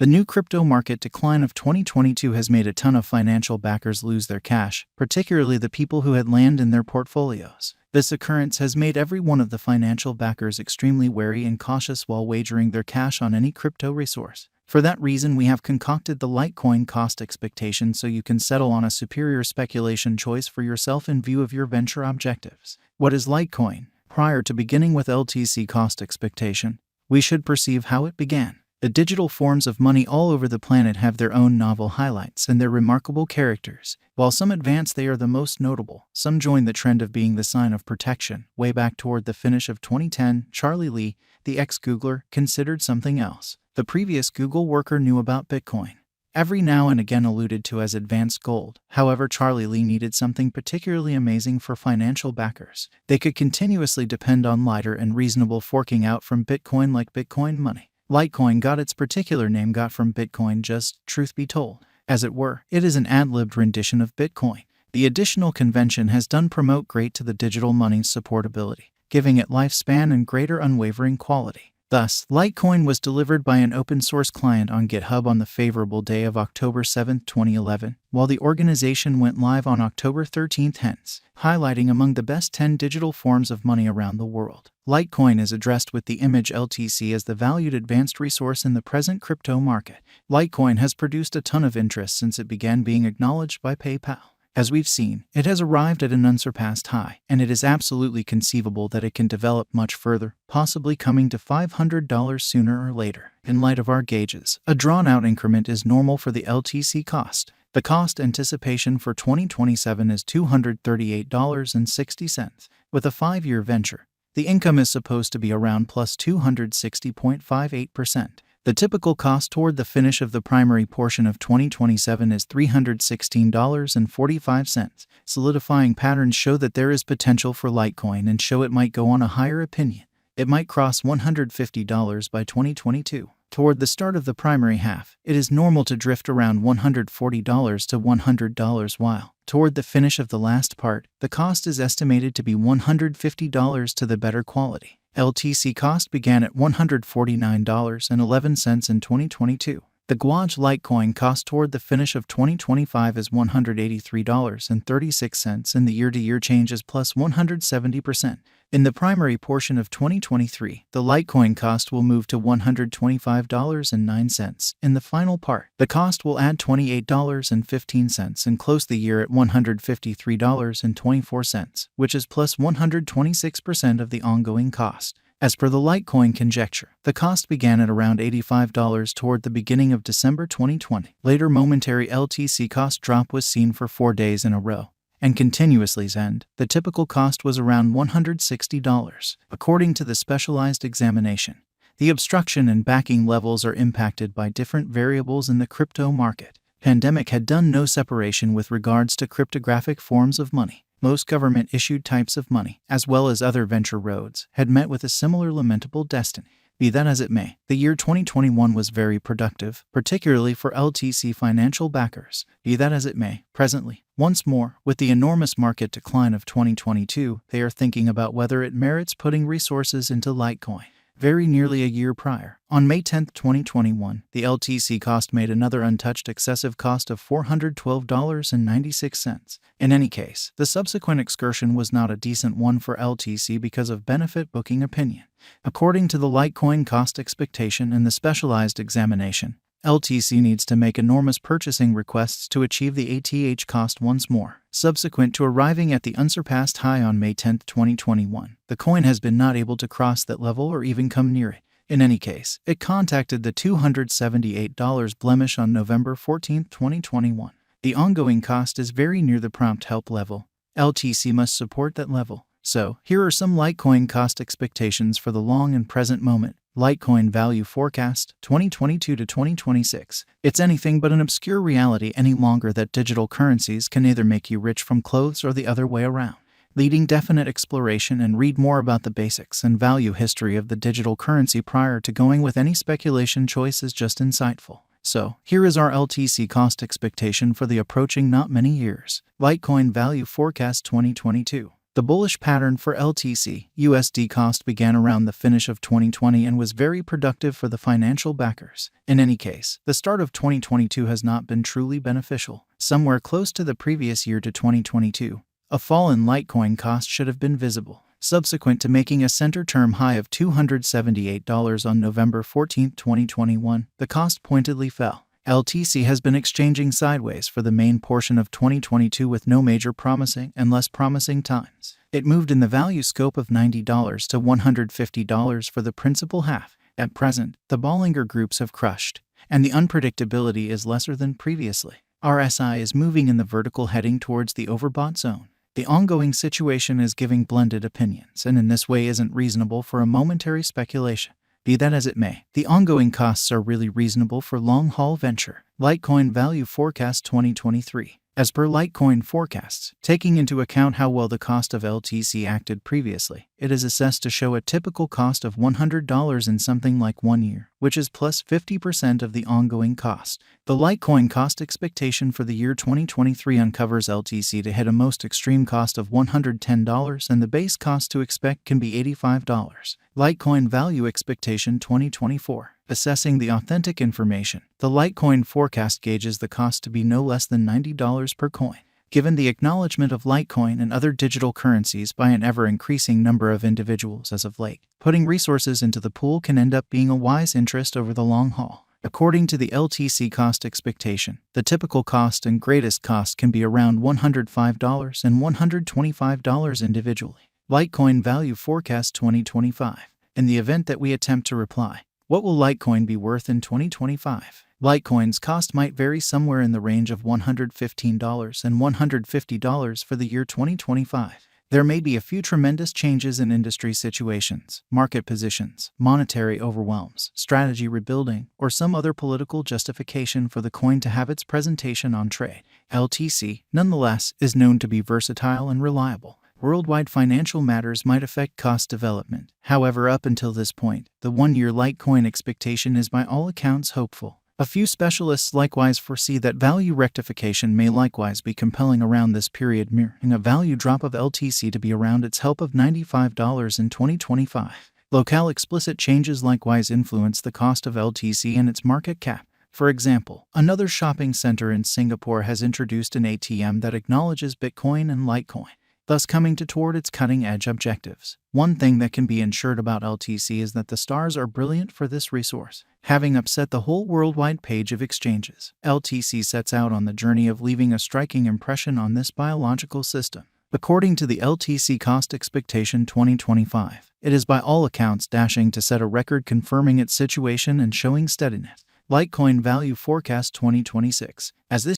The new crypto market decline of 2022 has made a ton of financial backers lose their cash, particularly the people who had land in their portfolios. This occurrence has made every one of the financial backers extremely wary and cautious while wagering their cash on any crypto resource. For that reason, we have concocted the Litecoin cost expectation so you can settle on a superior speculation choice for yourself in view of your venture objectives. What is Litecoin? Prior to beginning with LTC cost expectation, we should perceive how it began. The digital forms of money all over the planet have their own novel highlights and their remarkable characters. While some advance, they are the most notable. Some join the trend of being the sign of protection. Way back toward the finish of 2010, Charlie Lee, the ex-Googler, considered something else. The previous Google worker knew about Bitcoin, every now and again alluded to as advanced gold. However, Charlie Lee needed something particularly amazing for financial backers. They could continuously depend on lighter and reasonable forking out from Bitcoin like Bitcoin money. Litecoin got its particular name got from Bitcoin, just truth be told. As it were, it is an ad-libbed rendition of Bitcoin. The additional convention has done promote great to the digital money's supportability, giving it lifespan and greater unwavering quality. Thus, Litecoin was delivered by an open-source client on GitHub on the favorable day of October 7, 2011, while the organization went live on October 13, hence highlighting among the best 10 digital forms of money around the world. Litecoin is addressed with the image LTC as the valued advanced resource in the present crypto market. Litecoin has produced a ton of interest since it began being acknowledged by PayPal. As we've seen, it has arrived at an unsurpassed high, and it is absolutely conceivable that it can develop much further, possibly coming to $500 sooner or later. In light of our gauges, a drawn-out increment is normal for the LTC cost. The cost anticipation for 2027 is $238.60. With a 5-year venture, the income is supposed to be around plus 260.58%. The typical cost toward the finish of the primary portion of 2027 is $316.45. Solidifying patterns show that there is potential for Litecoin and show it might go on a higher opinion. It might cross $150 by 2022. Toward the start of the primary half, it is normal to drift around $140 to $100, while toward the finish of the last part, the cost is estimated to be $150 to the better quality. LTC cost began at $149.11 in 2022. The Guaj Litecoin cost toward the finish of 2025 is $183.36, and the year-to-year change is plus 170%. In the primary portion of 2023, the Litecoin cost will move to $125.09. In the final part, the cost will add $28.15 and close the year at $153.24, which is plus 126% of the ongoing cost. As per the Litecoin conjecture, the cost began at around $85 toward the beginning of December 2020. Later, momentary LTC cost drop was seen for 4 days in a row, and continuously end. The typical cost was around $160. According to the specialized examination, the obstruction and backing levels are impacted by different variables in the crypto market. Pandemic had done no separation with regards to cryptographic forms of money. Most government-issued types of money, as well as other venture roads, had met with a similar lamentable destiny. Be that as it may, the year 2021 was very productive, particularly for LTC financial backers. Be that as it may, presently, once more, with the enormous market decline of 2022, they are thinking about whether it merits putting resources into Litecoin. Very nearly a year prior, on May 10, 2021, the LTC cost made another untouched excessive cost of $412.96. In any case, the subsequent excursion was not a decent one for LTC because of benefit booking opinion. According to the Litecoin cost expectation and the specialized examination, LTC needs to make enormous purchasing requests to achieve the ATH cost once more. Subsequent to arriving at the unsurpassed high on May 10, 2021, the coin has been not able to cross that level or even come near it. In any case, it contacted the $278 blemish on November 14, 2021. The ongoing cost is very near the prompt help level. LTC must support that level. So, here are some Litecoin cost expectations for the long and present moment. Litecoin value forecast 2022 to 2026. It's anything but an obscure reality any longer that digital currencies can either make you rich from clothes or the other way around. Leading definite exploration and read more about the basics and value history of the digital currency prior to going with any speculation choice is just insightful. So, here is our LTC cost expectation for the approaching not many years. Litecoin value forecast 2022. The bullish pattern for LTC USD cost began around the finish of 2020 and was very productive for the financial backers. In any case, the start of 2022 has not been truly beneficial. Somewhere close to the previous year to 2022, a fall in Litecoin cost should have been visible. Subsequent to making a center-term high of $278 on November 14, 2021, the cost pointedly fell. LTC has been exchanging sideways for the main portion of 2022 with no major promising and less promising times. It moved in the value scope of $90 to $150 for the principal half. At present, the Bollinger Groups have crushed, and the unpredictability is lesser than previously. RSI is moving in the vertical heading towards the overbought zone. The ongoing situation is giving blended opinions, and in this way isn't reasonable for a momentary speculation. Be that as it may, the ongoing costs are really reasonable for long-haul venture. Litecoin Value Forecast 2023. As per Litecoin forecasts, taking into account how well the cost of LTC acted previously, it is assessed to show a typical cost of $100 in something like 1 year, which is plus 50% of the ongoing cost. The Litecoin cost expectation for the year 2023 uncovers LTC to hit a most extreme cost of $110, and the base cost to expect can be $85. Litecoin Value Expectation 2024. Assessing the authentic information, the Litecoin forecast gauges the cost to be no less than $90 per coin. Given the acknowledgement of Litecoin and other digital currencies by an ever-increasing number of individuals as of late, putting resources into the pool can end up being a wise interest over the long haul. According to the LTC cost expectation, the typical cost and greatest cost can be around $105 and $125 individually. Litecoin Value Forecast 2025. In the event that we attempt to reply, what will Litecoin be worth in 2025? Litecoin's cost might vary somewhere in the range of $115 and $150 for the year 2025. There may be a few tremendous changes in industry situations, market positions, monetary overwhelms, strategy rebuilding, or some other political justification for the coin to have its presentation on trade. LTC, nonetheless, is known to be versatile and reliable. Worldwide financial matters might affect cost development. However, up until this point, the 1-year Litecoin expectation is by all accounts hopeful. A few specialists likewise foresee that value rectification may likewise be compelling around this period, mirroring a value drop of LTC to be around its help of $95 in 2025. Locale explicit changes likewise influence the cost of LTC and its market cap. For example, another shopping center in Singapore has introduced an ATM that acknowledges Bitcoin and Litecoin, thus coming toward its cutting-edge objectives. One thing that can be ensured about LTC is that the stars are brilliant for this resource. Having upset the whole worldwide page of exchanges, LTC sets out on the journey of leaving a striking impression on this biological system. According to the LTC Cost Expectation 2025, it is by all accounts dashing to set a record, confirming its situation and showing steadiness. Litecoin Value Forecast 2026. As this